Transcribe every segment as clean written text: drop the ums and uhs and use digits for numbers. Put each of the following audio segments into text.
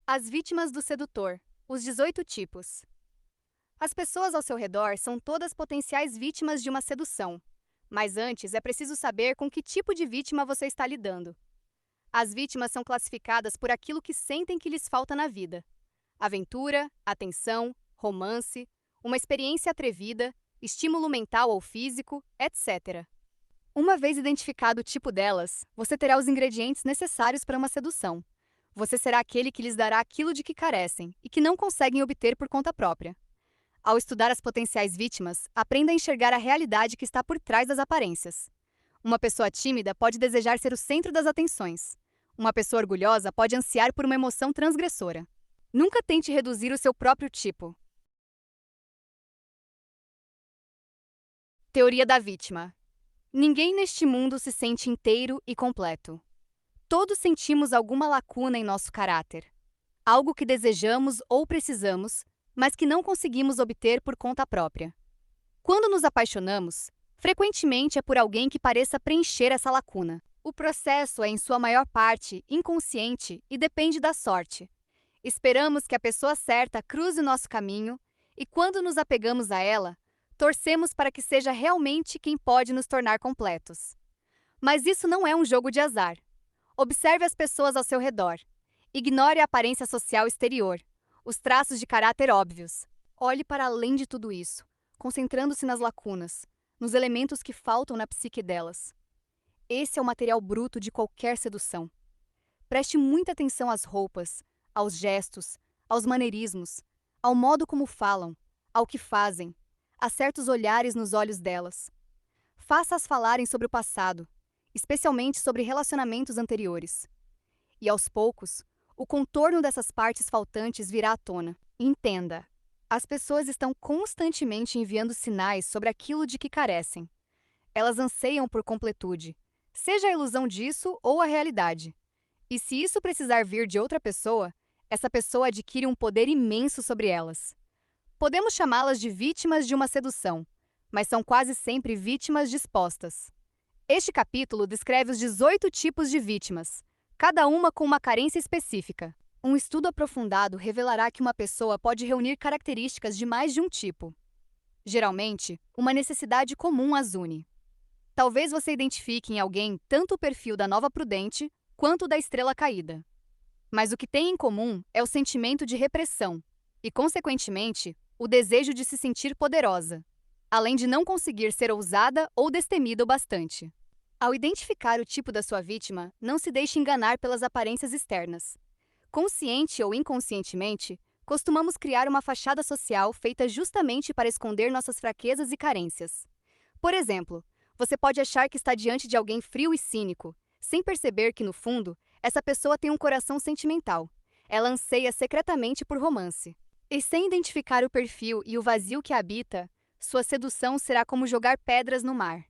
As vítimas do sedutor. Os 18 tipos. As pessoas ao seu redor são todas potenciais vítimas de uma sedução. Mas antes é preciso saber com que tipo de vítima você está lidando. As vítimas são classificadas por aquilo que sentem que lhes falta na vida: aventura, atenção, romance, uma experiência atrevida, estímulo mental ou físico, etc. Uma vez identificado o tipo delas, você terá os ingredientes necessários para uma sedução. Você será aquele que lhes dará aquilo de que carecem e que não conseguem obter por conta própria. Ao estudar as potenciais vítimas, aprenda a enxergar a realidade que está por trás das aparências. Uma pessoa tímida pode desejar ser o centro das atenções. Uma pessoa orgulhosa pode ansiar por uma emoção transgressora. Nunca tente reduzir o seu próprio tipo. Teoria da vítima. Ninguém neste mundo se sente inteiro e completo. Todos sentimos alguma lacuna em nosso caráter. Algo que desejamos ou precisamos, mas que não conseguimos obter por conta própria. Quando nos apaixonamos, frequentemente é por alguém que pareça preencher essa lacuna. O processo é, em sua maior parte, inconsciente e depende da sorte. Esperamos que a pessoa certa cruze o nosso caminho e, quando nos apegamos a ela, torcemos para que seja realmente quem pode nos tornar completos. Mas isso não é um jogo de azar. Observe as pessoas ao seu redor. Ignore a aparência social exterior, os traços de caráter óbvios. Olhe para além de tudo isso, concentrando-se nas lacunas, nos elementos que faltam na psique delas. Esse é o material bruto de qualquer sedução. Preste muita atenção às roupas, aos gestos, aos maneirismos, ao modo como falam, ao que fazem, a certos olhares nos olhos delas. Faça-as falarem sobre o passado, especialmente sobre relacionamentos anteriores. E aos poucos, o contorno dessas partes faltantes virá à tona. Entenda, as pessoas estão constantemente enviando sinais sobre aquilo de que carecem. Elas anseiam por completude, seja a ilusão disso ou a realidade. E se isso precisar vir de outra pessoa, essa pessoa adquire um poder imenso sobre elas. Podemos chamá-las de vítimas de uma sedução, mas são quase sempre vítimas dispostas. Este capítulo descreve os 18 tipos de vítimas, cada uma com uma carência específica. Um estudo aprofundado revelará que uma pessoa pode reunir características de mais de um tipo. Geralmente, uma necessidade comum as une. Talvez você identifique em alguém tanto o perfil da nova prudente quanto o da estrela caída. Mas o que tem em comum é o sentimento de repressão e, consequentemente, o desejo de se sentir poderosa, além de não conseguir ser ousada ou destemida o bastante. Ao identificar o tipo da sua vítima, não se deixe enganar pelas aparências externas. Consciente ou inconscientemente, costumamos criar uma fachada social feita justamente para esconder nossas fraquezas e carências. Por exemplo, você pode achar que está diante de alguém frio e cínico, sem perceber que, no fundo, essa pessoa tem um coração sentimental. Ela anseia secretamente por romance. E sem identificar o perfil e o vazio que a habita, sua sedução será como jogar pedras no mar.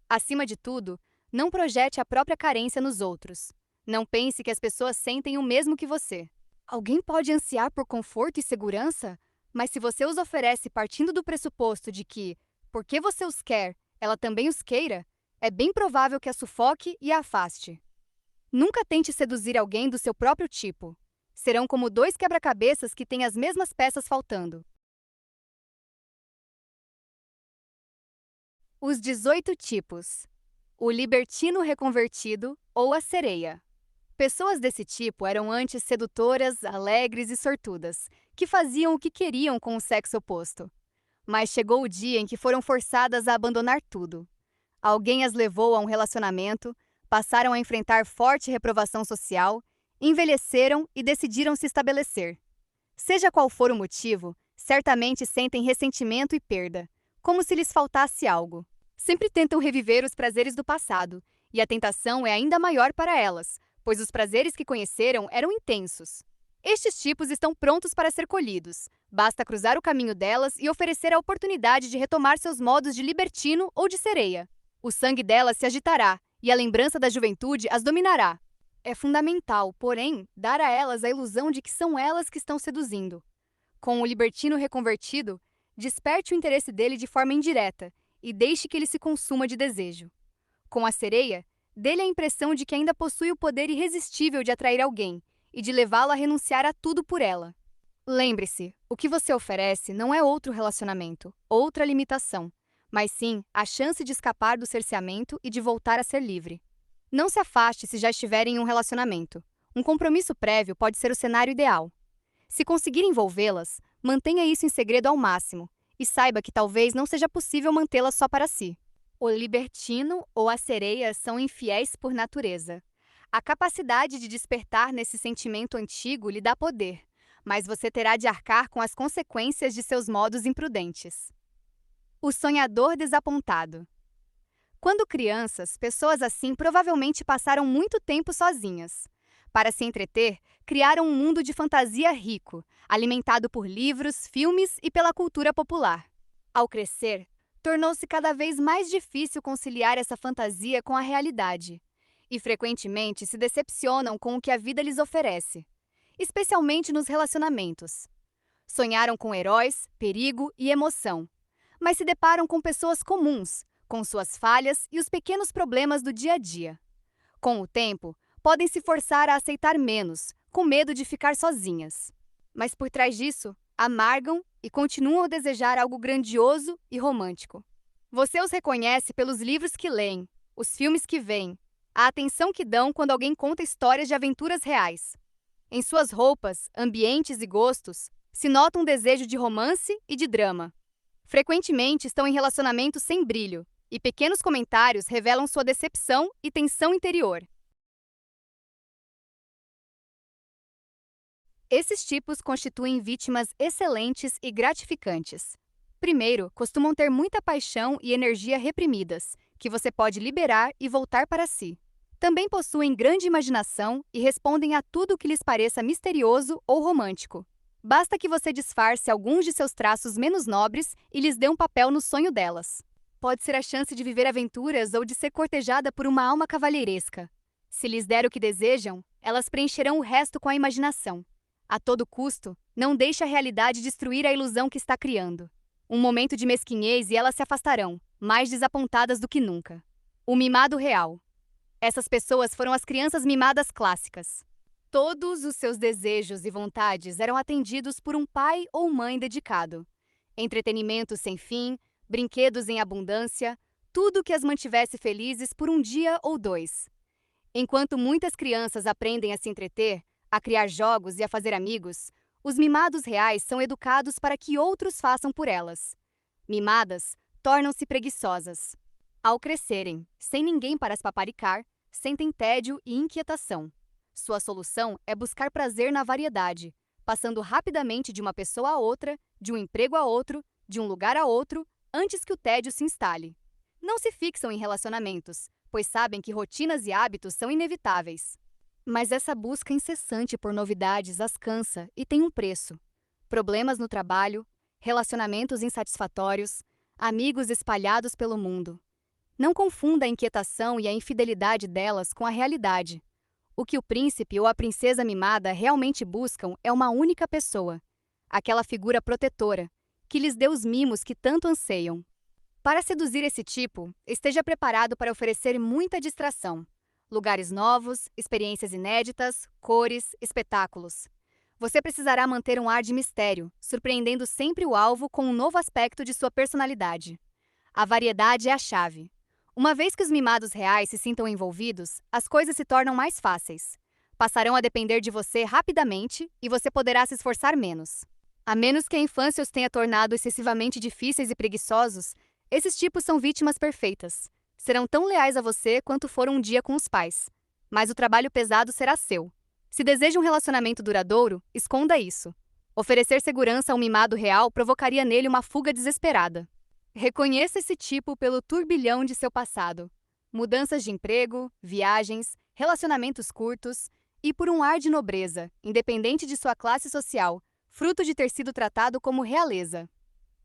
Acima de tudo, não projete a própria carência nos outros. Não pense que as pessoas sentem o mesmo que você. Alguém pode ansiar por conforto e segurança, mas se você os oferece partindo do pressuposto de que, porque você os quer, ela também os queira, é bem provável que a sufoque e a afaste. Nunca tente seduzir alguém do seu próprio tipo. Serão como dois quebra-cabeças que têm as mesmas peças faltando. Os 18 tipos. O libertino reconvertido ou a sereia. Pessoas desse tipo eram antes sedutoras, alegres e sortudas, que faziam o que queriam com o sexo oposto. Mas chegou o dia em que foram forçadas a abandonar tudo. Alguém as levou a um relacionamento, passaram a enfrentar forte reprovação social, envelheceram e decidiram se estabelecer. Seja qual for o motivo, certamente sentem ressentimento e perda, como se lhes faltasse algo. Sempre tentam reviver os prazeres do passado, e a tentação é ainda maior para elas, pois os prazeres que conheceram eram intensos. Estes tipos estão prontos para ser colhidos. Basta cruzar o caminho delas e oferecer a oportunidade de retomar seus modos de libertino ou de sereia. O sangue delas se agitará, e a lembrança da juventude as dominará. É fundamental, porém, dar a elas a ilusão de que são elas que estão seduzindo. Com o libertino reconvertido, desperte o interesse dele de forma indireta e deixe que ele se consuma de desejo. Com a sereia, dê-lhe a impressão de que ainda possui o poder irresistível de atrair alguém e de levá-lo a renunciar a tudo por ela. Lembre-se, o que você oferece não é outro relacionamento, outra limitação, mas sim a chance de escapar do cerceamento e de voltar a ser livre. Não se afaste se já estiver em um relacionamento. Um compromisso prévio pode ser o cenário ideal. Se conseguir envolvê-las, mantenha isso em segredo ao máximo e saiba que talvez não seja possível mantê-las só para si. O libertino ou a sereia são infiéis por natureza. A capacidade de despertar nesse sentimento antigo lhe dá poder, mas você terá de arcar com as consequências de seus modos imprudentes. O sonhador desapontado. Quando crianças, pessoas assim provavelmente passaram muito tempo sozinhas. Para se entreter, criaram um mundo de fantasia rico, alimentado por livros, filmes e pela cultura popular. Ao crescer, tornou-se cada vez mais difícil conciliar essa fantasia com a realidade, e frequentemente se decepcionam com o que a vida lhes oferece, especialmente nos relacionamentos. Sonharam com heróis, perigo e emoção, mas se deparam com pessoas comuns, com suas falhas e os pequenos problemas do dia a dia. Com o tempo, podem se forçar a aceitar menos, com medo de ficar sozinhas. Mas por trás disso, amargam e continuam a desejar algo grandioso e romântico. Você os reconhece pelos livros que leem, os filmes que veem, a atenção que dão quando alguém conta histórias de aventuras reais. Em suas roupas, ambientes e gostos, se nota um desejo de romance e de drama. Frequentemente estão em relacionamentos sem brilho, e pequenos comentários revelam sua decepção e tensão interior. Esses tipos constituem vítimas excelentes e gratificantes. Primeiro, costumam ter muita paixão e energia reprimidas, que você pode liberar e voltar para si. Também possuem grande imaginação e respondem a tudo o que lhes pareça misterioso ou romântico. Basta que você disfarce alguns de seus traços menos nobres e lhes dê um papel no sonho delas. Pode ser a chance de viver aventuras ou de ser cortejada por uma alma cavalheiresca. Se lhes der o que desejam, elas preencherão o resto com a imaginação. A todo custo, não deixe a realidade destruir a ilusão que está criando. Um momento de mesquinhez e elas se afastarão, mais desapontadas do que nunca. O mimado real. Essas pessoas foram as crianças mimadas clássicas. Todos os seus desejos e vontades eram atendidos por um pai ou mãe dedicado. Entretenimento sem fim, brinquedos em abundância, tudo que as mantivesse felizes por um dia ou dois. Enquanto muitas crianças aprendem a se entreter, a criar jogos e a fazer amigos, os mimados reais são educados para que outros façam por elas. Mimadas tornam-se preguiçosas. Ao crescerem, sem ninguém para as paparicar, sentem tédio e inquietação. Sua solução é buscar prazer na variedade, passando rapidamente de uma pessoa a outra, de um emprego a outro, de um lugar a outro, antes que o tédio se instale. Não se fixam em relacionamentos, pois sabem que rotinas e hábitos são inevitáveis. Mas essa busca incessante por novidades as cansa e tem um preço. Problemas no trabalho, relacionamentos insatisfatórios, amigos espalhados pelo mundo. Não confunda a inquietação e a infidelidade delas com a realidade. O que o príncipe ou a princesa mimada realmente buscam é uma única pessoa, aquela figura protetora, que lhes dê os mimos que tanto anseiam. Para seduzir esse tipo, esteja preparado para oferecer muita distração. Lugares novos, experiências inéditas, cores, espetáculos. Você precisará manter um ar de mistério, surpreendendo sempre o alvo com um novo aspecto de sua personalidade. A variedade é a chave. Uma vez que os mimados reais se sintam envolvidos, as coisas se tornam mais fáceis. Passarão a depender de você rapidamente e você poderá se esforçar menos. A menos que a infância os tenha tornado excessivamente difíceis e preguiçosos, esses tipos são vítimas perfeitas. Serão tão leais a você quanto foram um dia com os pais. Mas o trabalho pesado será seu. Se deseja um relacionamento duradouro, esconda isso. Oferecer segurança a um mimado real provocaria nele uma fuga desesperada. Reconheça esse tipo pelo turbilhão de seu passado. Mudanças de emprego, viagens, relacionamentos curtos e por um ar de nobreza, independente de sua classe social, fruto de ter sido tratado como realeza.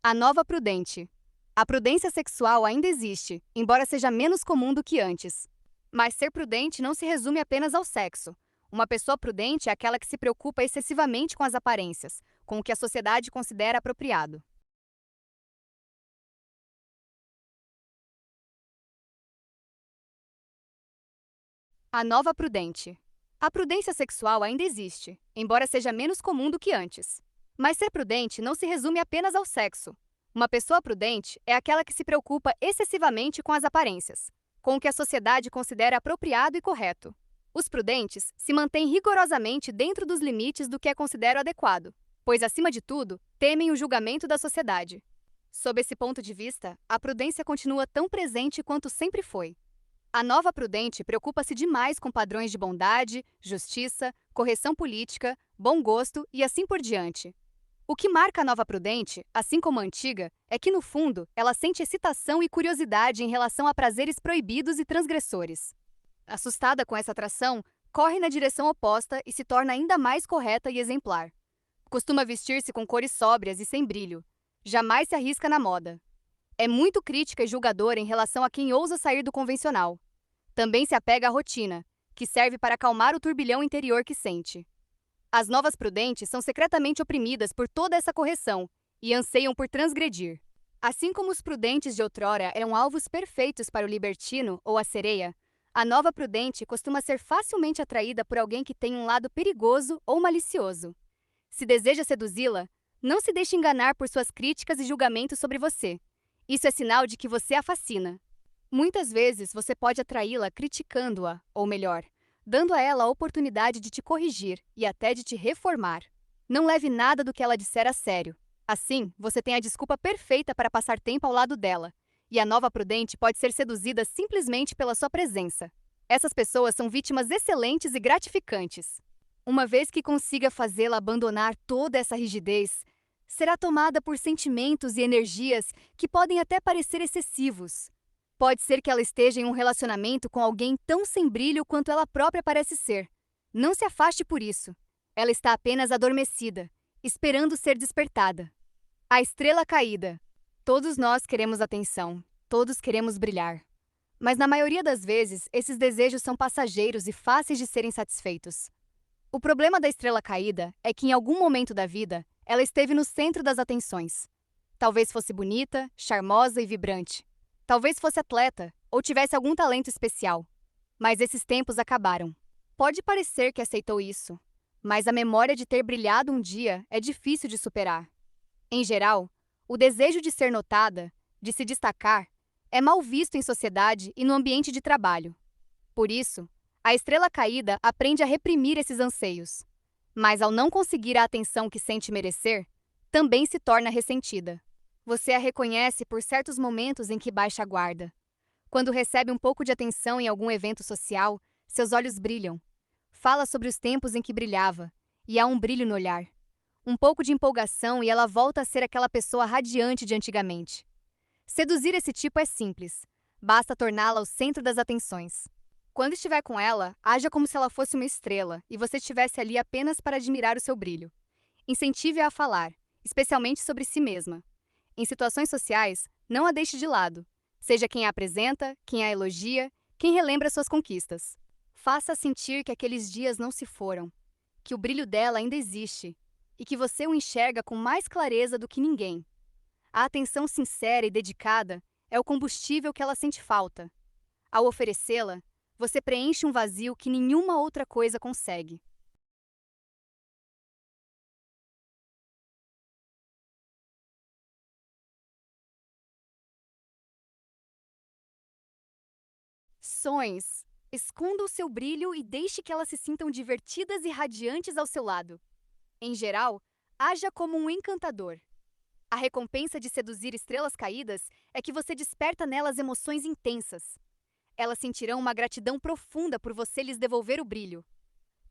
A nova prudente. A prudência sexual ainda existe, embora seja menos comum do que antes. Mas ser prudente não se resume apenas ao sexo. Uma pessoa prudente é aquela que se preocupa excessivamente com as aparências, com o que a sociedade considera apropriado. A nova prudente. A prudência sexual ainda existe, embora seja menos comum do que antes. Mas ser prudente não se resume apenas ao sexo. Uma pessoa prudente é aquela que se preocupa excessivamente com as aparências, com o que a sociedade considera apropriado e correto. Os prudentes se mantêm rigorosamente dentro dos limites do que é considerado adequado, pois, acima de tudo, temem o julgamento da sociedade. Sob esse ponto de vista, a prudência continua tão presente quanto sempre foi. A nova prudente preocupa-se demais com padrões de bondade, justiça, correção política, bom gosto e assim por diante. O que marca a nova prudente, assim como a antiga, é que, no fundo, ela sente excitação e curiosidade em relação a prazeres proibidos e transgressores. Assustada com essa atração, corre na direção oposta e se torna ainda mais correta e exemplar. Costuma vestir-se com cores sóbrias e sem brilho. Jamais se arrisca na moda. É muito crítica e julgadora em relação a quem ousa sair do convencional. Também se apega à rotina, que serve para acalmar o turbilhão interior que sente. As novas prudentes são secretamente oprimidas por toda essa correção e anseiam por transgredir. Assim como os prudentes de outrora eram alvos perfeitos para o libertino ou a sereia, a nova prudente costuma ser facilmente atraída por alguém que tem um lado perigoso ou malicioso. Se deseja seduzi-la, não se deixe enganar por suas críticas e julgamentos sobre você. Isso é sinal de que você a fascina. Muitas vezes você pode atraí-la criticando-a, ou melhor, dando a ela a oportunidade de te corrigir e até de te reformar. Não leve nada do que ela disser a sério. Assim, você tem a desculpa perfeita para passar tempo ao lado dela, e a nova prudente pode ser seduzida simplesmente pela sua presença. Essas pessoas são vítimas excelentes e gratificantes. Uma vez que consiga fazê-la abandonar toda essa rigidez, será tomada por sentimentos e energias que podem até parecer excessivos. Pode ser que ela esteja em um relacionamento com alguém tão sem brilho quanto ela própria parece ser. Não se afaste por isso. Ela está apenas adormecida, esperando ser despertada. A estrela caída. Todos nós queremos atenção, todos queremos brilhar. Mas na maioria das vezes, esses desejos são passageiros e fáceis de serem satisfeitos. O problema da estrela caída é que em algum momento da vida, ela esteve no centro das atenções. Talvez fosse bonita, charmosa e vibrante. Talvez fosse atleta ou tivesse algum talento especial. Mas esses tempos acabaram. Pode parecer que aceitou isso, mas a memória de ter brilhado um dia é difícil de superar. Em geral, o desejo de ser notada, de se destacar, é mal visto em sociedade e no ambiente de trabalho. Por isso, a estrela caída aprende a reprimir esses anseios. Mas ao não conseguir a atenção que sente merecer, também se torna ressentida. Você a reconhece por certos momentos em que baixa a guarda. Quando recebe um pouco de atenção em algum evento social, seus olhos brilham. Fala sobre os tempos em que brilhava, e há um brilho no olhar. Um pouco de empolgação e ela volta a ser aquela pessoa radiante de antigamente. Seduzir esse tipo é simples. Basta torná-la o centro das atenções. Quando estiver com ela, haja como se ela fosse uma estrela e você estivesse ali apenas para admirar o seu brilho. Incentive-a a falar, especialmente sobre si mesma. Em situações sociais, não a deixe de lado. Seja quem a apresenta, quem a elogia, quem relembra suas conquistas. Faça sentir que aqueles dias não se foram, que o brilho dela ainda existe e que você o enxerga com mais clareza do que ninguém. A atenção sincera e dedicada é o combustível que ela sente falta. Ao oferecê-la, você preenche um vazio que nenhuma outra coisa consegue. Sonhos. Esconda o seu brilho e deixe que elas se sintam divertidas e radiantes ao seu lado. Em geral, haja como um encantador. A recompensa de seduzir estrelas caídas é que você desperta nelas emoções intensas. Elas sentirão uma gratidão profunda por você lhes devolver o brilho.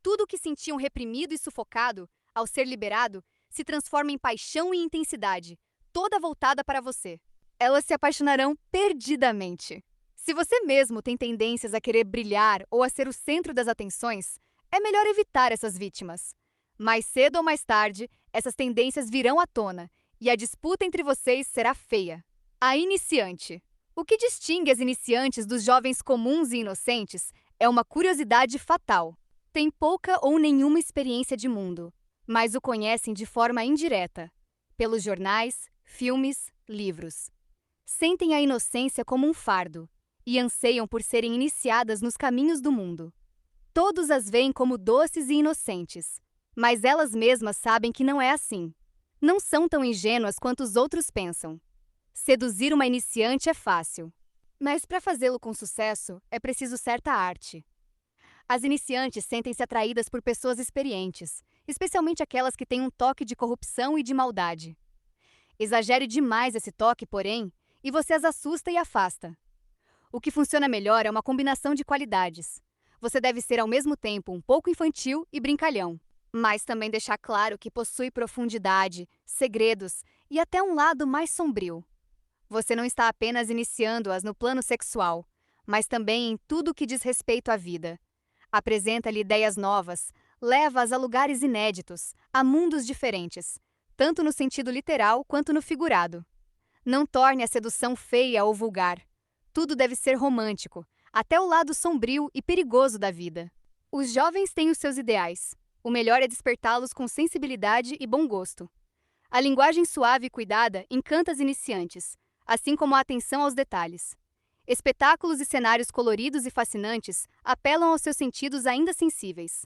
Tudo o que sentiam reprimido e sufocado, ao ser liberado, se transforma em paixão e intensidade, toda voltada para você. Elas se apaixonarão perdidamente. Se você mesmo tem tendências a querer brilhar ou a ser o centro das atenções, é melhor evitar essas vítimas. Mais cedo ou mais tarde, essas tendências virão à tona e a disputa entre vocês será feia. A iniciante. O que distingue as iniciantes dos jovens comuns e inocentes é uma curiosidade fatal. Têm pouca ou nenhuma experiência de mundo, mas o conhecem de forma indireta, pelos jornais, filmes, livros. Sentem a inocência como um fardo e anseiam por serem iniciadas nos caminhos do mundo. Todos as veem como doces e inocentes, mas elas mesmas sabem que não é assim. Não são tão ingênuas quanto os outros pensam. Seduzir uma iniciante é fácil, mas para fazê-lo com sucesso é preciso certa arte. As iniciantes sentem-se atraídas por pessoas experientes, especialmente aquelas que têm um toque de corrupção e de maldade. Exagere demais esse toque, porém, e você as assusta e afasta. O que funciona melhor é uma combinação de qualidades. Você deve ser ao mesmo tempo um pouco infantil e brincalhão, mas também deixar claro que possui profundidade, segredos e até um lado mais sombrio. Você não está apenas iniciando-as no plano sexual, mas também em tudo o que diz respeito à vida. Apresenta-lhe ideias novas, leva-as a lugares inéditos, a mundos diferentes, tanto no sentido literal quanto no figurado. Não torne a sedução feia ou vulgar. Tudo deve ser romântico, até o lado sombrio e perigoso da vida. Os jovens têm os seus ideais. O melhor é despertá-los com sensibilidade e bom gosto. A linguagem suave e cuidada encanta as iniciantes, assim como a atenção aos detalhes. Espetáculos e cenários coloridos e fascinantes apelam aos seus sentidos ainda sensíveis.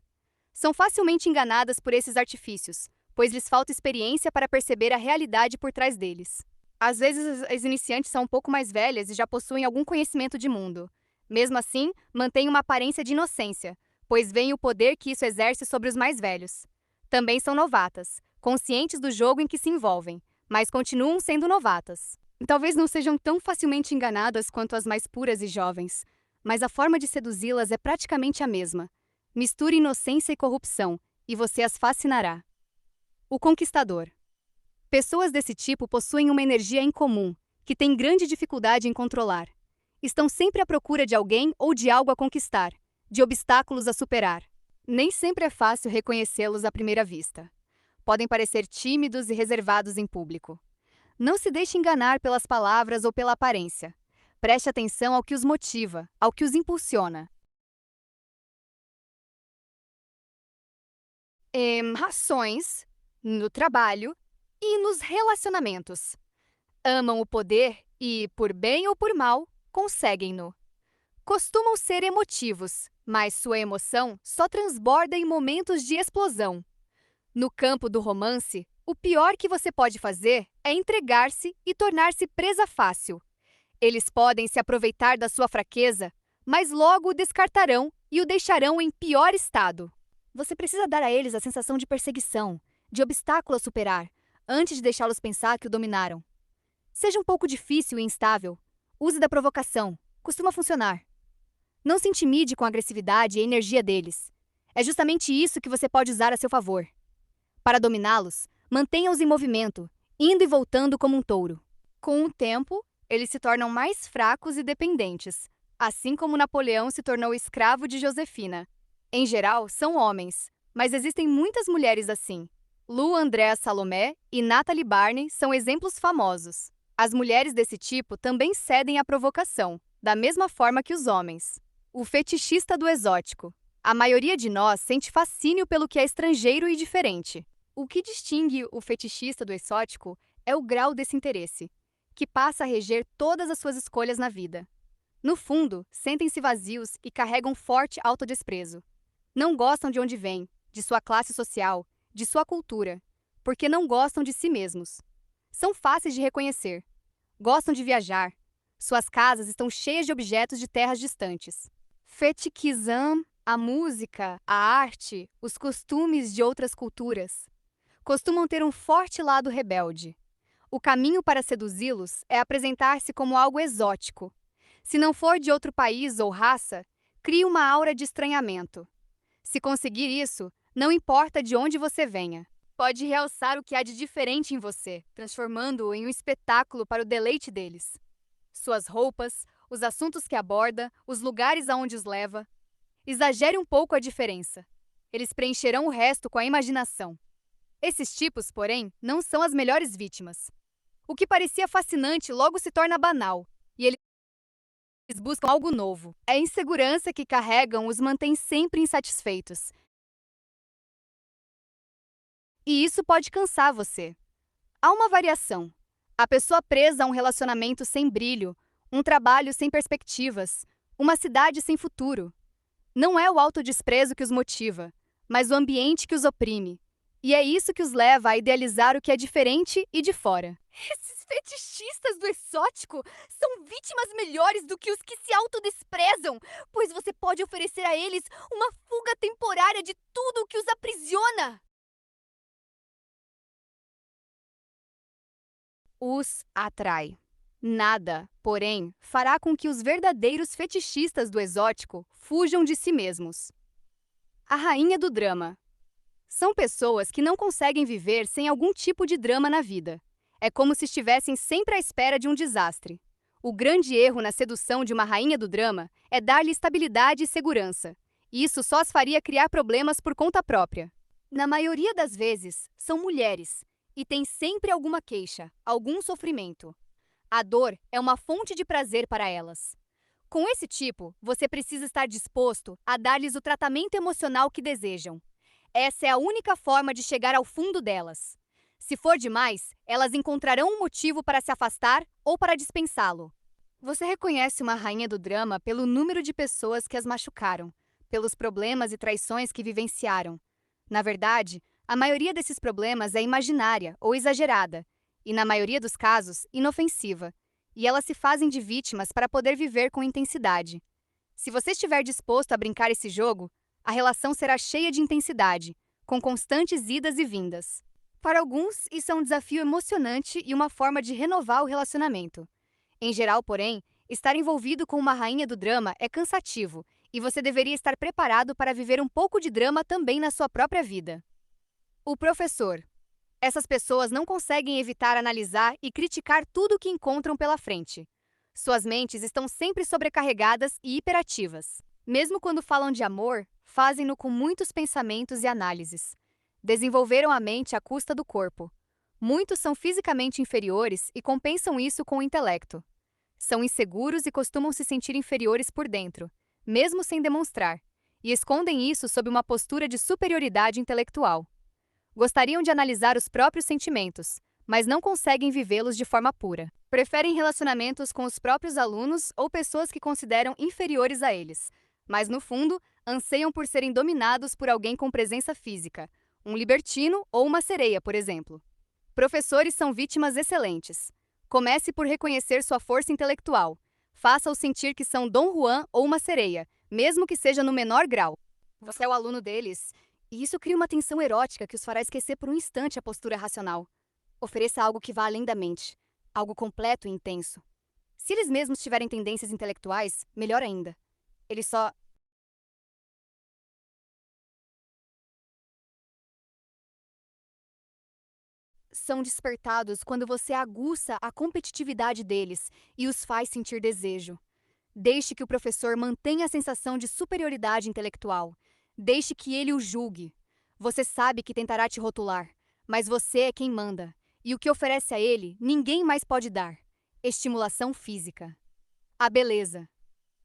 São facilmente enganadas por esses artifícios, pois lhes falta experiência para perceber a realidade por trás deles. Às vezes, as iniciantes são um pouco mais velhas e já possuem algum conhecimento de mundo. Mesmo assim, mantêm uma aparência de inocência, pois veem o poder que isso exerce sobre os mais velhos. Também são novatas, conscientes do jogo em que se envolvem, mas continuam sendo novatas. Talvez não sejam tão facilmente enganadas quanto as mais puras e jovens, mas a forma de seduzi-las é praticamente a mesma. Misture inocência e corrupção, e você as fascinará. O conquistador. Pessoas desse tipo possuem uma energia incomum, que têm grande dificuldade em controlar. Estão sempre à procura de alguém ou de algo a conquistar, de obstáculos a superar. Nem sempre é fácil reconhecê-los à primeira vista. Podem parecer tímidos e reservados em público. Não se deixe enganar pelas palavras ou pela aparência. Preste atenção ao que os motiva, ao que os impulsiona. Ações, no trabalho e nos relacionamentos. Amam o poder e, por bem ou por mal, conseguem-no. Costumam ser emotivos, mas sua emoção só transborda em momentos de explosão. No campo do romance, o pior que você pode fazer é entregar-se e tornar-se presa fácil. Eles podem se aproveitar da sua fraqueza, mas logo o descartarão e o deixarão em pior estado. Você precisa dar a eles a sensação de perseguição, de obstáculo a superar, antes de deixá-los pensar que o dominaram. Seja um pouco difícil e instável. Use da provocação. Costuma funcionar. Não se intimide com a agressividade e a energia deles. É justamente isso que você pode usar a seu favor. Para dominá-los, mantenha-os em movimento, indo e voltando como um touro. Com o tempo, eles se tornam mais fracos e dependentes, assim como Napoleão se tornou escravo de Josefina. Em geral, são homens, mas existem muitas mulheres assim. Lu Andréa Salomé e Natalie Barney são exemplos famosos. As mulheres desse tipo também cedem à provocação, da mesma forma que os homens. O fetichista do exótico. A maioria de nós sente fascínio pelo que é estrangeiro e diferente. O que distingue o fetichista do exótico é o grau desse interesse, que passa a reger todas as suas escolhas na vida. No fundo, sentem-se vazios e carregam forte autodesprezo. Não gostam de onde vêm, de sua classe social, de sua cultura, porque não gostam de si mesmos. São fáceis de reconhecer. Gostam de viajar. Suas casas estão cheias de objetos de terras distantes. Fetichizam a música, a arte, os costumes de outras culturas. Costumam ter um forte lado rebelde. O caminho para seduzi-los é apresentar-se como algo exótico. Se não for de outro país ou raça, crie uma aura de estranhamento. Se conseguir isso, não importa de onde você venha. Pode realçar o que há de diferente em você, transformando-o em um espetáculo para o deleite deles. Suas roupas, os assuntos que aborda, os lugares aonde os leva. Exagere um pouco a diferença. Eles preencherão o resto com a imaginação. Esses tipos, porém, não são as melhores vítimas. O que parecia fascinante logo se torna banal, e eles buscam algo novo. A insegurança que carregam os mantém sempre insatisfeitos. E isso pode cansar você. Há uma variação. A pessoa presa a um relacionamento sem brilho, um trabalho sem perspectivas, uma cidade sem futuro. Não é o autodesprezo que os motiva, mas o ambiente que os oprime. E é isso que os leva a idealizar o que é diferente e de fora. Esses fetichistas do exótico são vítimas melhores do que os que se autodesprezam, pois você pode oferecer a eles uma fuga temporária de tudo o que os aprisiona. Os atrai. Nada, porém, fará com que os verdadeiros fetichistas do exótico fujam de si mesmos. A rainha do drama. São pessoas que não conseguem viver sem algum tipo de drama na vida. É como se estivessem sempre à espera de um desastre. O grande erro na sedução de uma rainha do drama é dar-lhe estabilidade e segurança. Isso só as faria criar problemas por conta própria. Na maioria das vezes, são mulheres e têm sempre alguma queixa, algum sofrimento. A dor é uma fonte de prazer para elas. Com esse tipo, você precisa estar disposto a dar-lhes o tratamento emocional que desejam. Essa é a única forma de chegar ao fundo delas. Se for demais, elas encontrarão um motivo para se afastar ou para dispensá-lo. Você reconhece uma rainha do drama pelo número de pessoas que as machucaram, pelos problemas e traições que vivenciaram. Na verdade, a maioria desses problemas é imaginária ou exagerada, e na maioria dos casos, inofensiva, e elas se fazem de vítimas para poder viver com intensidade. Se você estiver disposto a brincar esse jogo, a relação será cheia de intensidade, com constantes idas e vindas. Para alguns, isso é um desafio emocionante e uma forma de renovar o relacionamento. Em geral, porém, estar envolvido com uma rainha do drama é cansativo, e você deveria estar preparado para viver um pouco de drama também na sua própria vida. O professor. Essas pessoas não conseguem evitar analisar e criticar tudo o que encontram pela frente. Suas mentes estão sempre sobrecarregadas e hiperativas. Mesmo quando falam de amor, fazem-no com muitos pensamentos e análises. Desenvolveram a mente à custa do corpo. Muitos são fisicamente inferiores e compensam isso com o intelecto. São inseguros e costumam se sentir inferiores por dentro, mesmo sem demonstrar, e escondem isso sob uma postura de superioridade intelectual. Gostariam de analisar os próprios sentimentos, mas não conseguem vivê-los de forma pura. Preferem relacionamentos com os próprios alunos ou pessoas que consideram inferiores a eles, mas no fundo, anseiam por serem dominados por alguém com presença física, um libertino ou uma sereia, por exemplo. Professores são vítimas excelentes. Comece por reconhecer sua força intelectual. Faça-os sentir que são Dom Juan ou uma sereia, mesmo que seja no menor grau. Você é o aluno deles, e isso cria uma tensão erótica que os fará esquecer por um instante a postura racional. Ofereça algo que vá além da mente, algo completo e intenso. Se eles mesmos tiverem tendências intelectuais, melhor ainda. Eles só são despertados quando você aguça a competitividade deles e os faz sentir desejo. Deixe que o professor mantenha a sensação de superioridade intelectual. Deixe que ele o julgue. Você sabe que tentará te rotular, mas você é quem manda. E o que oferece a ele, ninguém mais pode dar. Estimulação física. A beleza.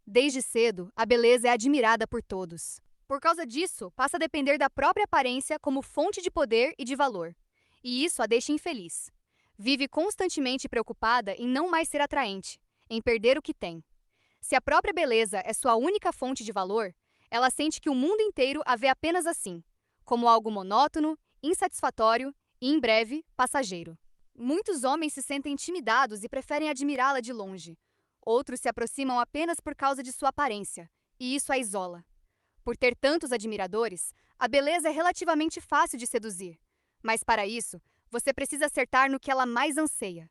Desde cedo, a beleza é admirada por todos. Por causa disso, passa a depender da própria aparência como fonte de poder e de valor. E isso a deixa infeliz. Vive constantemente preocupada em não mais ser atraente, em perder o que tem. Se a própria beleza é sua única fonte de valor, ela sente que o mundo inteiro a vê apenas assim, como algo monótono, insatisfatório e, em breve, passageiro. Muitos homens se sentem intimidados e preferem admirá-la de longe. Outros se aproximam apenas por causa de sua aparência, e isso a isola. Por ter tantos admiradores, a beleza é relativamente fácil de seduzir. Mas para isso, você precisa acertar no que ela mais anseia.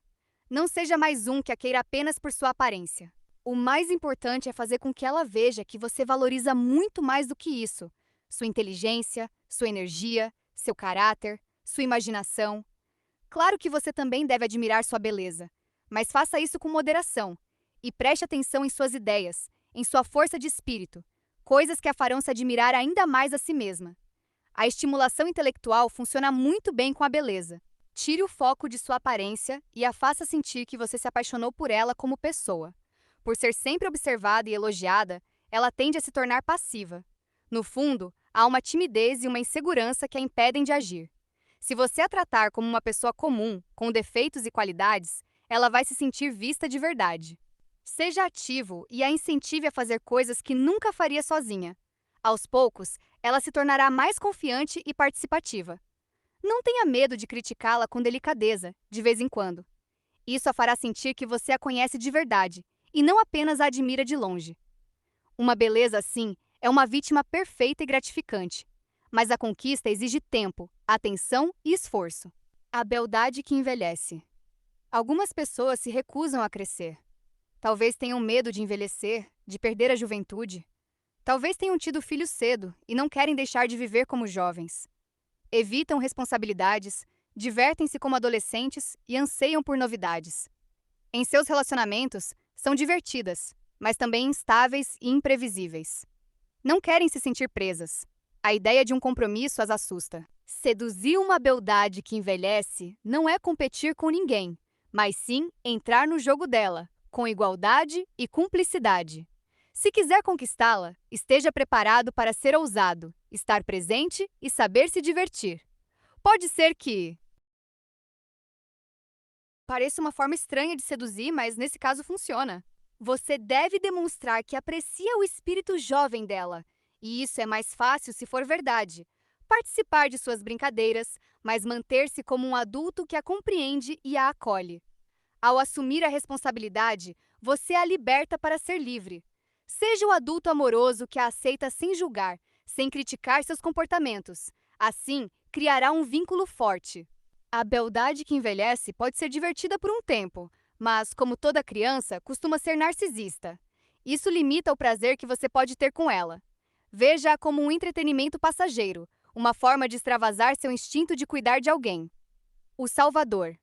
Não seja mais um que a queira apenas por sua aparência. O mais importante é fazer com que ela veja que você valoriza muito mais do que isso: sua inteligência, sua energia, seu caráter, sua imaginação. Claro que você também deve admirar sua beleza, mas faça isso com moderação e preste atenção em suas ideias, em sua força de espírito, coisas que a farão se admirar ainda mais a si mesma. A estimulação intelectual funciona muito bem com a beleza. Tire o foco de sua aparência e a faça sentir que você se apaixonou por ela como pessoa. Por ser sempre observada e elogiada, ela tende a se tornar passiva. No fundo, há uma timidez e uma insegurança que a impedem de agir. Se você a tratar como uma pessoa comum, com defeitos e qualidades, ela vai se sentir vista de verdade. Seja ativo e a incentive a fazer coisas que nunca faria sozinha. Aos poucos, ela se tornará mais confiante e participativa. Não tenha medo de criticá-la com delicadeza, de vez em quando. Isso a fará sentir que você a conhece de verdade e não apenas a admira de longe. Uma beleza assim é uma vítima perfeita e gratificante, mas a conquista exige tempo, atenção e esforço. A beldade que envelhece. Algumas pessoas se recusam a crescer. Talvez tenham medo de envelhecer, de perder a juventude. Talvez tenham tido filhos cedo e não querem deixar de viver como jovens. Evitam responsabilidades, divertem-se como adolescentes e anseiam por novidades. Em seus relacionamentos, são divertidas, mas também instáveis e imprevisíveis. Não querem se sentir presas. A ideia de um compromisso as assusta. Seduzir uma beldade que envelhece não é competir com ninguém, mas sim entrar no jogo dela, com igualdade e cumplicidade. Se quiser conquistá-la, esteja preparado para ser ousado, estar presente e saber se divertir. Pode ser que pareça uma forma estranha de seduzir, mas nesse caso funciona. Você deve demonstrar que aprecia o espírito jovem dela, e isso é mais fácil se for verdade. Participar de suas brincadeiras, mas manter-se como um adulto que a compreende e a acolhe. Ao assumir a responsabilidade, você a liberta para ser livre. Seja o adulto amoroso que a aceita sem julgar, sem criticar seus comportamentos. Assim, criará um vínculo forte. A beldade que envelhece pode ser divertida por um tempo, mas, como toda criança, costuma ser narcisista. Isso limita o prazer que você pode ter com ela. Veja-a como um entretenimento passageiro, uma forma de extravasar seu instinto de cuidar de alguém. O Salvador.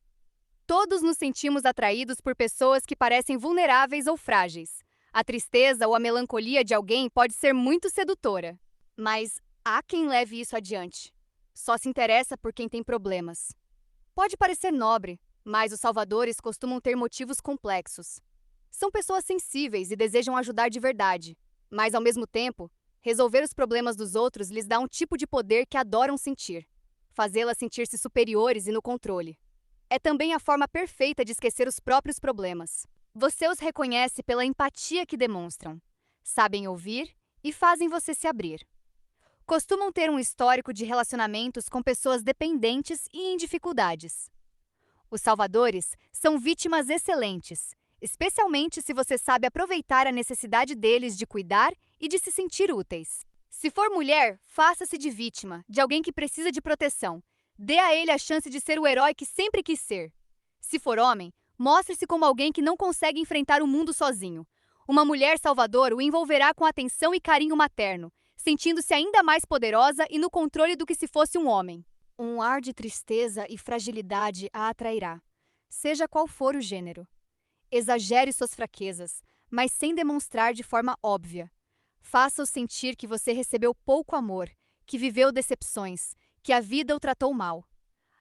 Todos nos sentimos atraídos por pessoas que parecem vulneráveis ou frágeis. A tristeza ou a melancolia de alguém pode ser muito sedutora. Mas há quem leve isso adiante. Só se interessa por quem tem problemas. Pode parecer nobre, mas os salvadores costumam ter motivos complexos. São pessoas sensíveis e desejam ajudar de verdade. Mas, ao mesmo tempo, resolver os problemas dos outros lhes dá um tipo de poder que adoram sentir. Fazê-las sentir-se superiores e no controle. É também a forma perfeita de esquecer os próprios problemas. Você os reconhece pela empatia que demonstram. Sabem ouvir e fazem você se abrir. Costumam ter um histórico de relacionamentos com pessoas dependentes e em dificuldades. Os salvadores são vítimas excelentes, especialmente se você sabe aproveitar a necessidade deles de cuidar e de se sentir úteis. Se for mulher, faça-se de vítima, de alguém que precisa de proteção. Dê a ele a chance de ser o herói que sempre quis ser. Se for homem, mostre-se como alguém que não consegue enfrentar o mundo sozinho. Uma mulher salvador o envolverá com atenção e carinho materno, sentindo-se ainda mais poderosa e no controle do que se fosse um homem. Um ar de tristeza e fragilidade a atrairá, seja qual for o gênero. Exagere suas fraquezas, mas sem demonstrar de forma óbvia. Faça-o sentir que você recebeu pouco amor, que viveu decepções, que a vida o tratou mal.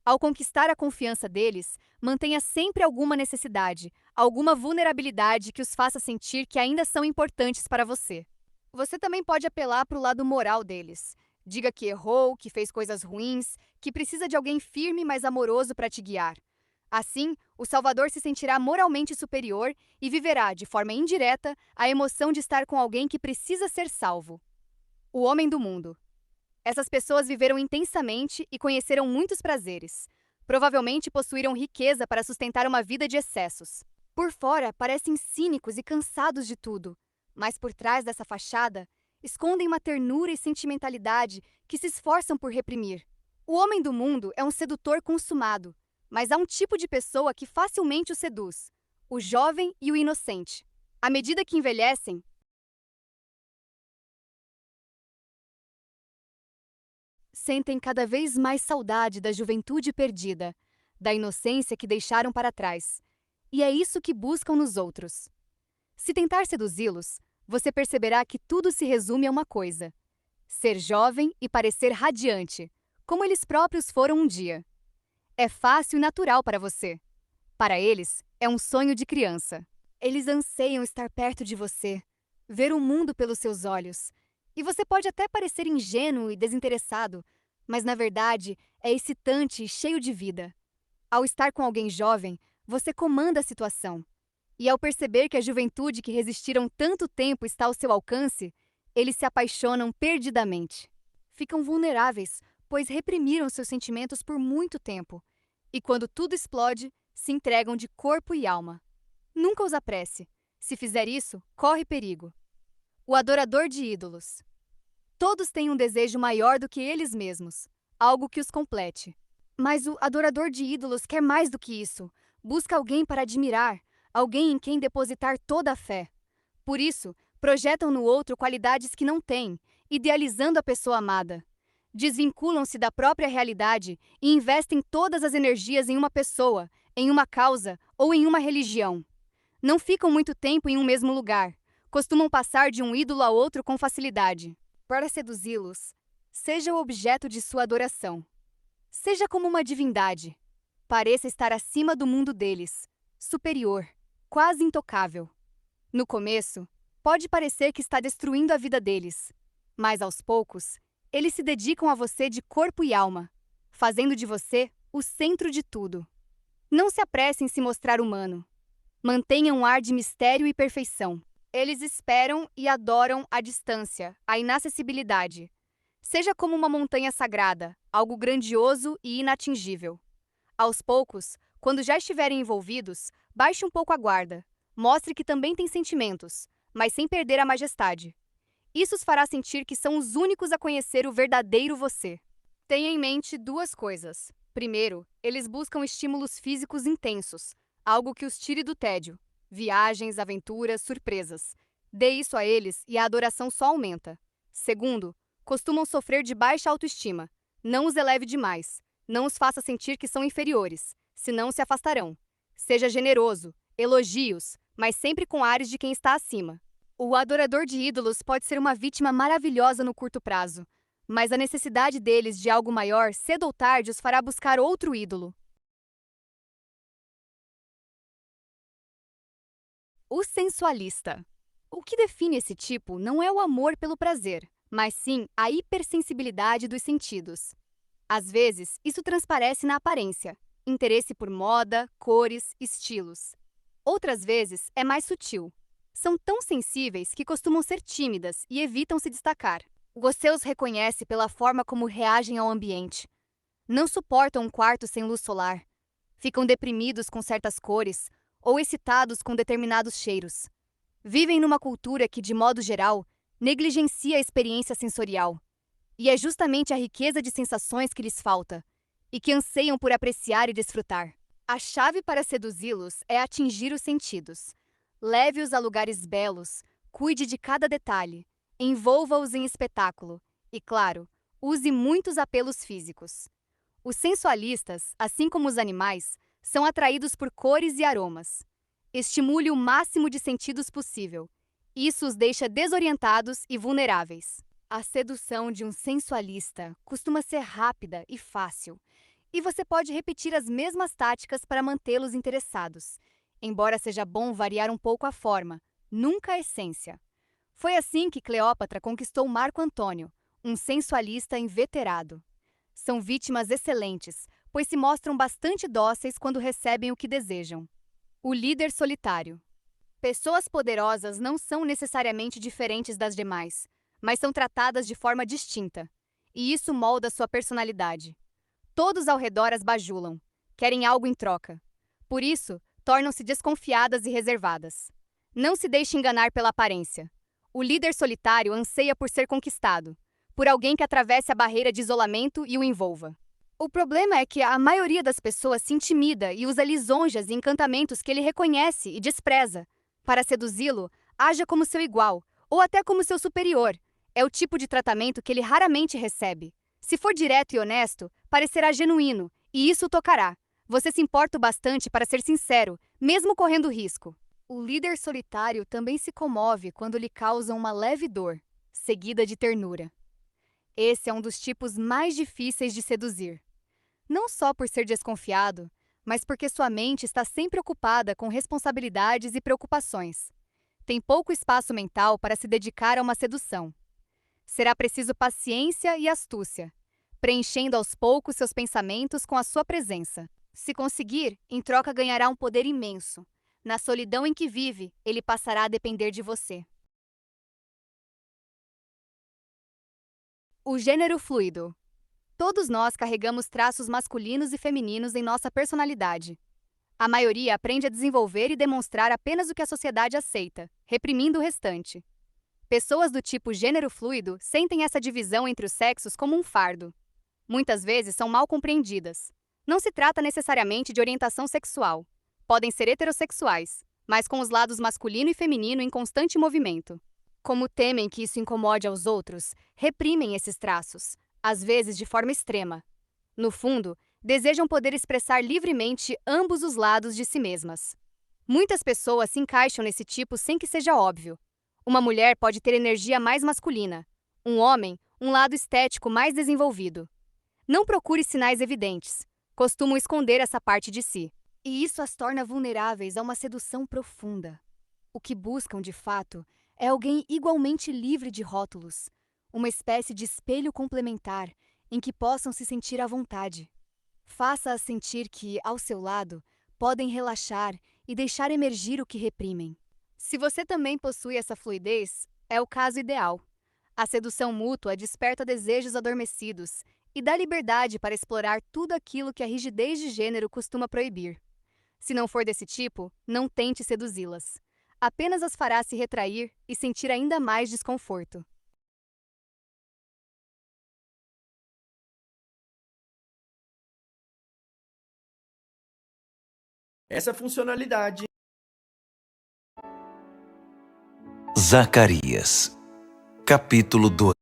Ao conquistar a confiança deles, mantenha sempre alguma necessidade, alguma vulnerabilidade que os faça sentir que ainda são importantes para você. Você também pode apelar para o lado moral deles. Diga que errou, que fez coisas ruins, que precisa de alguém firme mas amoroso para te guiar. Assim, o salvador se sentirá moralmente superior e viverá, de forma indireta, a emoção de estar com alguém que precisa ser salvo. O homem do mundo. Essas pessoas viveram intensamente e conheceram muitos prazeres. Provavelmente possuíram riqueza para sustentar uma vida de excessos. Por fora, parecem cínicos e cansados de tudo, mas por trás dessa fachada, escondem uma ternura e sentimentalidade que se esforçam por reprimir. O homem do mundo é um sedutor consumado, mas há um tipo de pessoa que facilmente o seduz: o jovem e o inocente. À medida que envelhecem, sentem cada vez mais saudade da juventude perdida, da inocência que deixaram para trás. E é isso que buscam nos outros. Se tentar seduzi-los, você perceberá que tudo se resume a uma coisa: ser jovem e parecer radiante, como eles próprios foram um dia. É fácil e natural para você. Para eles, é um sonho de criança. Eles anseiam estar perto de você, ver o mundo pelos seus olhos. E você pode até parecer ingênuo e desinteressado, mas na verdade é excitante e cheio de vida. Ao estar com alguém jovem, você comanda a situação. E ao perceber que a juventude que resistiram tanto tempo está ao seu alcance, eles se apaixonam perdidamente. Ficam vulneráveis, pois reprimiram seus sentimentos por muito tempo. E quando tudo explode, se entregam de corpo e alma. Nunca os apresse. Se fizer isso, corre perigo. O adorador de ídolos. Todos têm um desejo maior do que eles mesmos, algo que os complete. Mas o adorador de ídolos quer mais do que isso. Busca alguém para admirar, alguém em quem depositar toda a fé. Por isso, projetam no outro qualidades que não têm, idealizando a pessoa amada. Desvinculam-se da própria realidade e investem todas as energias em uma pessoa, em uma causa ou em uma religião. Não ficam muito tempo em um mesmo lugar. Costumam passar de um ídolo a outro com facilidade. Para seduzi-los, seja o objeto de sua adoração. Seja como uma divindade. Pareça estar acima do mundo deles, superior, quase intocável. No começo, pode parecer que está destruindo a vida deles, mas aos poucos, eles se dedicam a você de corpo e alma, fazendo de você o centro de tudo. Não se apresse em se mostrar humano. Mantenha um ar de mistério e perfeição. Eles esperam e adoram a distância, a inacessibilidade. Seja como uma montanha sagrada, algo grandioso e inatingível. Aos poucos, quando já estiverem envolvidos, baixe um pouco a guarda. Mostre que também tem sentimentos, mas sem perder a majestade. Isso os fará sentir que são os únicos a conhecer o verdadeiro você. Tenha em mente duas coisas. Primeiro, eles buscam estímulos físicos intensos, algo que os tire do tédio. Viagens, aventuras, surpresas. Dê isso a eles e a adoração só aumenta. Segundo, costumam sofrer de baixa autoestima. Não os eleve demais. Não os faça sentir que são inferiores, senão se afastarão. Seja generoso, elogios, mas sempre com ares de quem está acima. O adorador de ídolos pode ser uma vítima maravilhosa no curto prazo, mas a necessidade deles de algo maior, cedo ou tarde, os fará buscar outro ídolo. O sensualista. O que define esse tipo não é o amor pelo prazer, mas sim a hipersensibilidade dos sentidos. Às vezes, isso transparece na aparência, interesse por moda, cores, estilos. Outras vezes, é mais sutil. São tão sensíveis que costumam ser tímidas e evitam se destacar. Você os reconhece pela forma como reagem ao ambiente. Não suportam um quarto sem luz solar. Ficam deprimidos com certas cores ou excitados com determinados cheiros. Vivem numa cultura que, de modo geral, negligencia a experiência sensorial. E é justamente a riqueza de sensações que lhes falta, e que anseiam por apreciar e desfrutar. A chave para seduzi-los é atingir os sentidos. Leve-os a lugares belos, cuide de cada detalhe, envolva-os em espetáculo e, claro, use muitos apelos físicos. Os sensualistas, assim como os animais, são atraídos por cores e aromas. Estimule o máximo de sentidos possível. Isso os deixa desorientados e vulneráveis. A sedução de um sensualista costuma ser rápida e fácil, e você pode repetir as mesmas táticas para mantê-los interessados. Embora seja bom variar um pouco a forma, nunca a essência. Foi assim que Cleópatra conquistou Marco Antônio, um sensualista inveterado. São vítimas excelentes, pois se mostram bastante dóceis quando recebem o que desejam. O líder solitário. Pessoas poderosas não são necessariamente diferentes das demais, mas são tratadas de forma distinta, e isso molda sua personalidade. Todos ao redor as bajulam, querem algo em troca. Por isso, tornam-se desconfiadas e reservadas. Não se deixe enganar pela aparência. O líder solitário anseia por ser conquistado, por alguém que atravesse a barreira de isolamento e o envolva. O problema é que a maioria das pessoas se intimida e usa lisonjas e encantamentos que ele reconhece e despreza. Para seduzi-lo, haja como seu igual, ou até como seu superior. É o tipo de tratamento que ele raramente recebe. Se for direto e honesto, parecerá genuíno, e isso o tocará. Você se importa o bastante para ser sincero, mesmo correndo risco. O líder solitário também se comove quando lhe causam uma leve dor, seguida de ternura. Esse é um dos tipos mais difíceis de seduzir. Não só por ser desconfiado, mas porque sua mente está sempre ocupada com responsabilidades e preocupações. Tem pouco espaço mental para se dedicar a uma sedução. Será preciso paciência e astúcia, preenchendo aos poucos seus pensamentos com a sua presença. Se conseguir, em troca ganhará um poder imenso. Na solidão em que vive, ele passará a depender de você. O gênero fluido. Todos nós carregamos traços masculinos e femininos em nossa personalidade. A maioria aprende a desenvolver e demonstrar apenas o que a sociedade aceita, reprimindo o restante. Pessoas do tipo gênero fluido sentem essa divisão entre os sexos como um fardo. Muitas vezes são mal compreendidas. Não se trata necessariamente de orientação sexual. Podem ser heterossexuais, mas com os lados masculino e feminino em constante movimento. Como temem que isso incomode aos outros, reprimem esses traços, às vezes de forma extrema. No fundo, desejam poder expressar livremente ambos os lados de si mesmas. Muitas pessoas se encaixam nesse tipo sem que seja óbvio. Uma mulher pode ter energia mais masculina, um homem, um lado estético mais desenvolvido. Não procure sinais evidentes. Costumam esconder essa parte de si. E isso as torna vulneráveis a uma sedução profunda. O que buscam, de fato, é alguém igualmente livre de rótulos, uma espécie de espelho complementar em que possam se sentir à vontade. Faça-as sentir que, ao seu lado, podem relaxar e deixar emergir o que reprimem. Se você também possui essa fluidez, é o caso ideal. A sedução mútua desperta desejos adormecidos e dá liberdade para explorar tudo aquilo que a rigidez de gênero costuma proibir. Se não for desse tipo, não tente seduzi-las. Apenas as fará se retrair e sentir ainda mais desconforto. Essa funcionalidade Zacarias, capítulo 2.